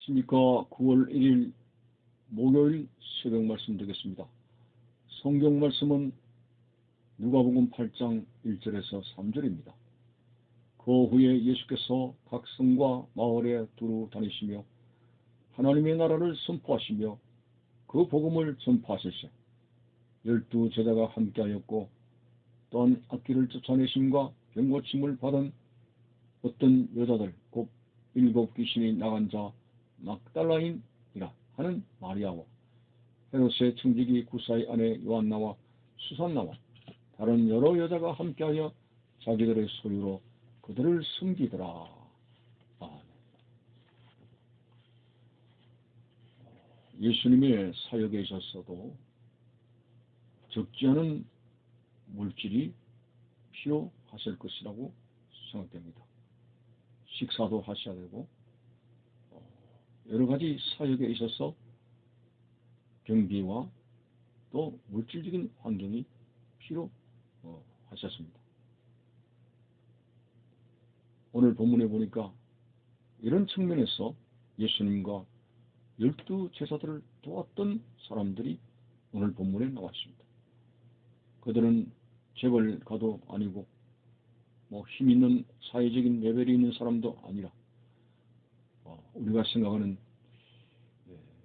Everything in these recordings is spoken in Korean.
안녕하십니까. 9월 1일 목요일 새벽 말씀 드리겠습니다. 성경 말씀은 누가복음 8장 1절에서 3절입니다. 그 후에 예수께서 각 성과 마을에 두루 다니시며 하나님의 나라를 선포하시며 그 복음을 전파하실세 12 제자가 함께하였고 또한 악기를 쫓아내심과 병고침을 받은 어떤 여자들 곧 7 귀신이 나간 자 막달라인이라 하는 마리아와 헤롯의 청지기 구사의 아내 요한나와 수산나와 다른 여러 여자가 함께하여 자기들의 소유로 그들을 숨기더라. 아멘. 예수님의 사역에 있어서도 적지 않은 물질이 필요하실 것이라고 생각됩니다. 식사도 하셔야 되고 여러 가지 사역에 있어서 경비와 또 물질적인 환경이 필요하셨습니다. 오늘 본문에 보니까 이런 측면에서 예수님과 12 제자들을 도왔던 사람들이 오늘 본문에 나와 있습니다. 그들은 재벌가도 아니고 힘 있는 사회적인 레벨이 있는 사람도 아니라 우리가 생각하는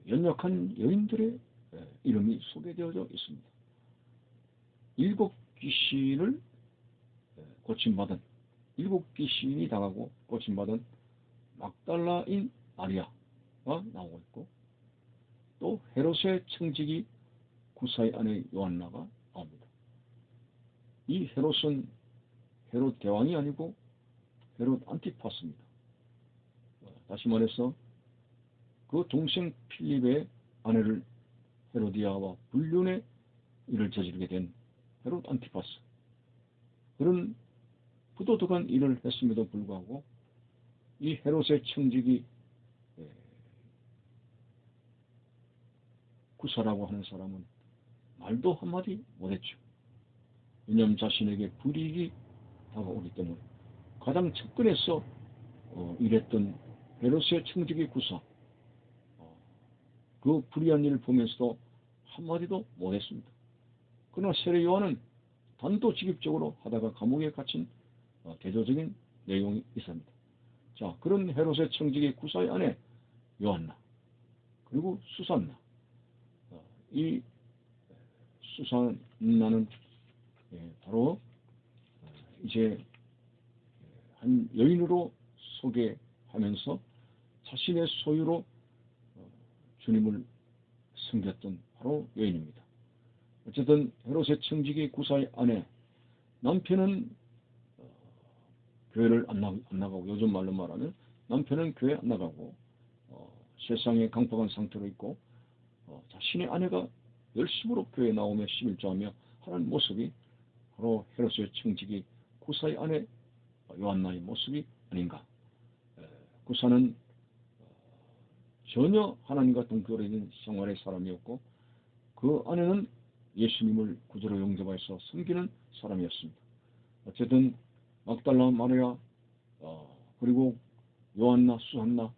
연약한 여인들의 이름이 소개되어져 있습니다. 7 귀신을 고침받은 7 귀신이 당하고 고침받은 막달라인 마리아가 나오고 있고 또 헤롯의 청지기 구사의 아내 요한나가 나옵니다. 이 헤롯은 헤롯 대왕이 아니고 헤롯 안티파스입니다. 다시 말해서 그 동생 필립의 아내를 헤로디아와 불륜의 일을 저지르게 된 헤롯 안티파스. 그런 부도덕한 일을 했음에도 불구하고 이 헤롯의 청지기 구사라고 하는 사람은 말도 한마디 못했죠. 왜냐하면 자신에게 불이익이 다가오기 때문에 가장 측근에서 일했던 헤롯의 청지기 구사 그 불의한 일을 보면서도 한마디도 못했습니다. 그러나 세례 요한은 단도직입적으로 하다가 감옥에 갇힌 대조적인 내용이 있습니다. 자, 그런 헤롯의 청지기 구사의 아내 요한나 그리고 수산나 이 수산나는 바로 이제 한 여인으로 소개하면서 자신의 소유로 주님을 섬겼던 바로 여인입니다. 어쨌든 헤롯의 청지기 구사의 아내 남편은 교회를 안 나가고 요즘 말로 말하면 남편은 교회 안 나가고 세상에 강박한 상태로 있고 자신의 아내가 열심으로 교회에 나오며 11조하며 하는 모습이 바로 헤롯의 청지기 구사의 아내 요한나의 모습이 아닌가. 구사는 전혀 하나님과 동떨어진 생활의 사람이었고 그 아내는 예수님을 구주로 영접해서 섬기는 사람이었습니다. 어쨌든 막달라 마리아 그리고 요한나 수산나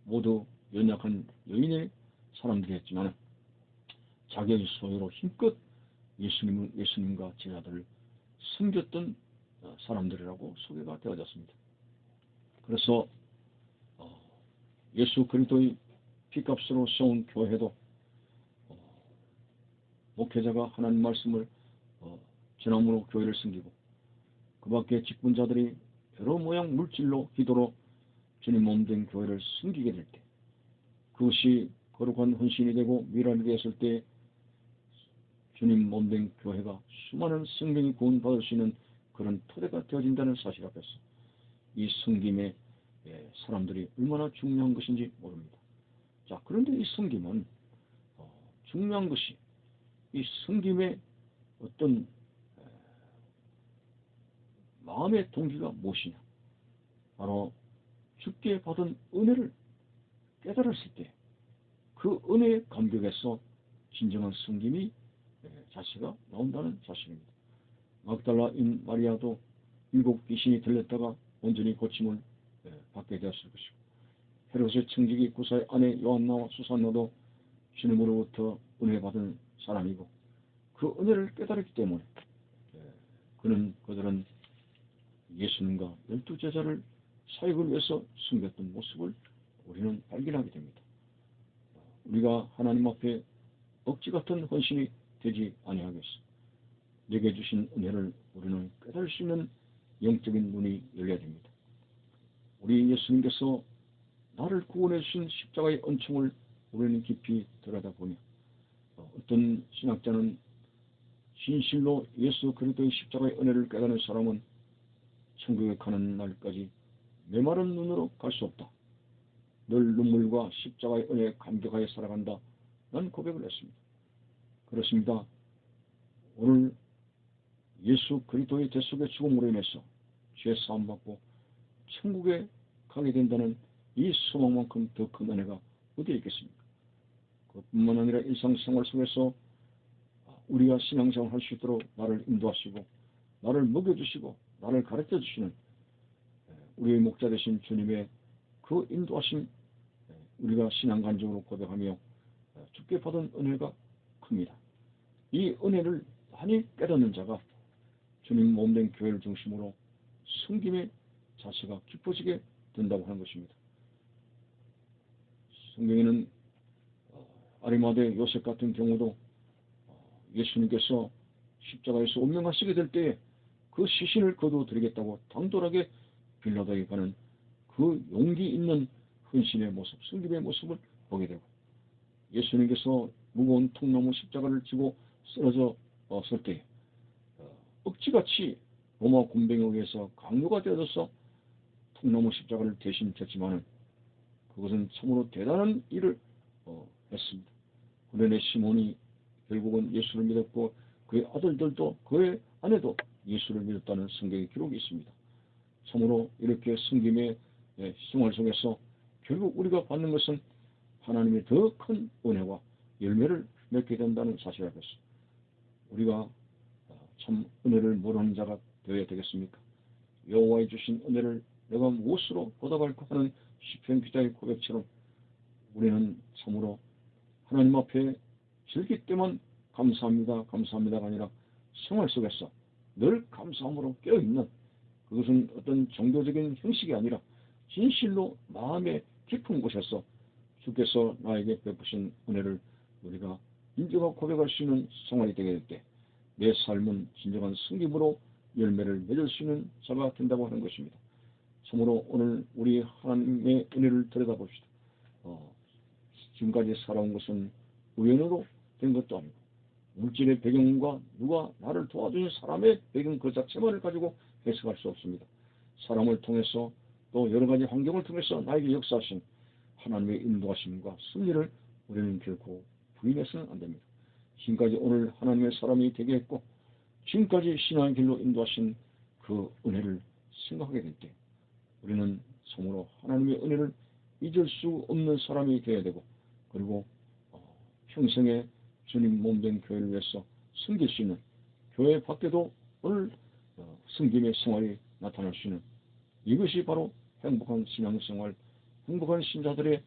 모두 연약한 여인의 사람들이었지만 자기의 소유로 힘껏 예수님과 제자들을 섬겼던 사람들이라고 소개가 되어졌습니다. 그래서 예수 그리스도의 피값으로 세운 교회도 목회자가 하나님 말씀을 전함으로 교회를 섬기고 그 밖에 직분자들이 여러 모양 물질로 기도로 주님 몸된 교회를 섬기게 될 때 그것이 거룩한 헌신이 되고 미랄이 되었을 때 주님 몸된 교회가 수많은 생명이 구원받을 수 있는 그런 토대가 되어진다는 사실 앞에서 이 섬김의 사람들이 얼마나 중요한 것인지 모릅니다. 자, 그런데 이 섬김은 중요한 것이 이 섬김의 어떤 마음의 동기가 무엇이냐. 바로 주께 받은 은혜를 깨달았을 때 그 은혜의 감격에서 진정한 섬김이 자체가 나온다는 사실입니다. 막달라인 마리아도 7 귀신이 들렸다가 온전히 고침을 받게 되었을 것이고 헤롯의 청지기 구사의 아내 요한나와 수산나도 주님으로부터 은혜 받은 사람이고 그 은혜를 깨달았기 때문에 그들은 예수님과 12제자를 사역을 위해서 숨겼던 모습을 우리는 발견하게 됩니다. 우리가 하나님 앞에 억지 같은 헌신이 되지 아니하겠어. 내게 주신 은혜를 우리는 깨달을 수 있는 영적인 눈이 열려야 됩니다. 우리 예수님께서 나를 구원해 주신 십자가의恩寵을 우리는 깊이 들여다보며 어떤 신학자는 진실로 예수 그리스도의 십자가의 은혜를 깨닫는 사람은 천국에 가는 날까지 메마른 눈으로 갈 수 없다. 늘 눈물과 십자가의 은혜에 감격하여 살아간다. 난 고백을 했습니다. 그렇습니다. 오늘 예수 그리스도의 대속의 죽음으로 인해서 죄 사함받고 천국에 가게 된다는 이 소망만큼 더 큰 은혜가 어디에 있겠습니까? 그뿐만 아니라 일상생활 속에서 우리가 신앙생활 할 수 있도록 나를 인도하시고 나를 먹여주시고 나를 가르쳐주시는 우리의 목자 되신 주님의 그 인도하심 우리가 신앙간증으로 고백하며 주께 받은 은혜가 큽니다. 이 은혜를 많이 깨닫는 자가 주님 몸된 교회를 중심으로 섬김의 자세가 깊어지게 된다고 하는 것입니다. 성경에는 아리마대 요셉 같은 경우도 예수님께서 십자가에서 운명하시게 될 때에 그 시신을 거두어드리겠다고 당돌하게 빌라도에 가는 그 용기 있는 헌신의 모습, 섬김의 모습을 보게 되고 예수님께서 무거운 통나무 십자가를 지고 쓰러져 설 때 억지같이 로마 군병에 의해서 강요가 되어져서 통나무 십자가를 대신 졌지만은 그것은 참으로 대단한 일을 했습니다. 그런데 시몬이 결국은 예수를 믿었고 그의 아들들도 그의 아내도 예수를 믿었다는 성경의 기록이 있습니다. 참으로 이렇게 섬김의 생활 속에서 결국 우리가 받는 것은 하나님의 더 큰 은혜와 열매를 맺게 된다는 사실이겠습니다. 우리가 참 은혜를 모르는 자가 되어야 되겠습니까? 여호와의 주신 은혜를 내가 무엇으로 보답할까 하는 시편 기자의 고백처럼 우리는 참으로 하나님 앞에 즐길 때만 감사합니다, 감사합니다가 아니라 생활 속에서 늘 감사함으로 깨어있는 그것은 어떤 종교적인 형식이 아니라 진실로 마음의 깊은 곳에서 주께서 나에게 베푸신 은혜를 우리가 인정하고 고백할 수 있는 생활이 되게 될 때 내 삶은 진정한 승김으로 열매를 맺을 수 있는 자가 된다고 하는 것입니다. 참으로 오늘 우리 하나님의 은혜를 들여다봅시다. 지금까지 살아온 것은 우연으로 된 것도 아니고 물질의 배경과 누가 나를 도와주는 사람의 배경 그 자체만을 가지고 해석할 수 없습니다. 사람을 통해서 또 여러 가지 환경을 통해서 나에게 역사하신 하나님의 인도하심과 승리를 우리는 결코 부인해서는 안 됩니다. 지금까지 오늘 하나님의 사람이 되게 했고 지금까지 신앙의 길로 인도하신 그 은혜를 생각하게 될 때 우리는 참으로 하나님의 은혜를 잊을 수 없는 사람이 되어야 되고 그리고 평생에 주님 몸된 교회를 위해서 섬길 수 있는 교회 밖에도 오늘 섬김의 생활이 나타날 수 있는 이것이 바로 행복한 신앙생활, 행복한 신자들의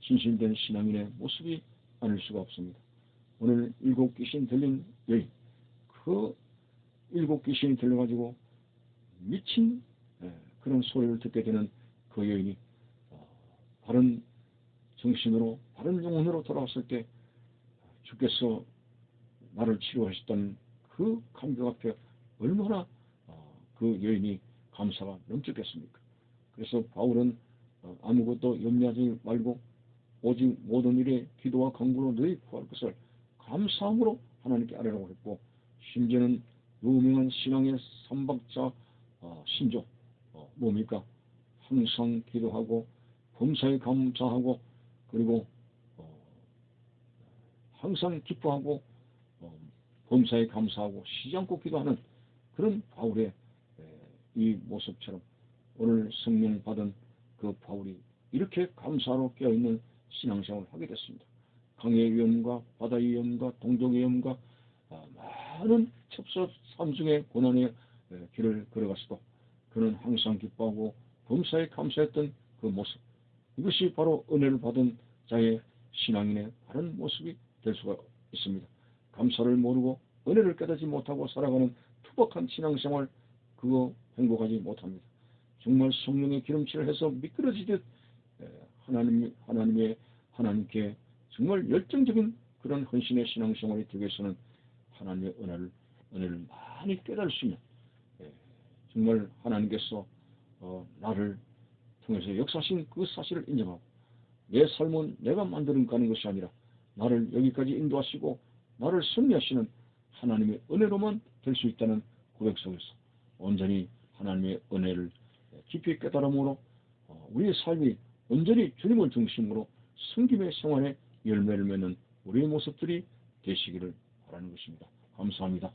진실된 신앙인의 모습이 아닐 수가 없습니다. 오늘 7 귀신 들린 여인, 그 7 귀신이 들려가지고 미친 그런 소리를 듣게 되는 그 여인이 바른 정신으로 바른 영혼으로 돌아왔을 때 주께서 나를 치료하셨던 그 감격 앞에 얼마나 그 여인이 감사가 넘쳤겠습니까? 그래서 바울은 아무것도 염려하지 말고 오직 모든 일에 기도와 간구로 너희 구할 것을 감사함으로 하나님께 아뢰라고 했고 심지어는 유명한 신앙의 삼박자 신조 뭡니까? 항상 기도하고 범사에 감사하고 그리고 항상 기뻐하고 범사에 감사하고 쉬지 않고 기도하는 그런 바울의 이 모습처럼 오늘 성령 받은 그 바울이 이렇게 감사로 깨어있는 신앙생활을 하게 됐습니다. 강의 위험과 바다의 위험과 동족의 위험과 많은 첩서 삼중의 고난의 길을 걸어갔어도 그는 항상 기뻐하고 범사에 감사했던 그 모습 이것이 바로 은혜를 받은 자의 신앙인의 바른 모습이 될 수가 있습니다. 감사를 모르고 은혜를 깨닫지 못하고 살아가는 투박한 신앙생활, 그거 행복하지 못합니다. 정말 성령의 기름칠을 해서 미끄러지듯 하나님께 정말 열정적인 그런 헌신의 신앙생활이 되기 위해서는 하나님의 은혜를 많이 깨달을 수 있는, 정말 하나님께서 나를 통해서 역사하신 그 사실을 인정하고 내 삶은 내가 만드는 가는 것이 아니라 나를 여기까지 인도하시고 나를 승리하시는 하나님의 은혜로만 될 수 있다는 고백 속에서 온전히 하나님의 은혜를 깊이 깨달음으로 우리의 삶이 온전히 주님을 중심으로 섬김의 생활에 열매를 맺는 우리의 모습들이 되시기를 바라는 것입니다. 감사합니다.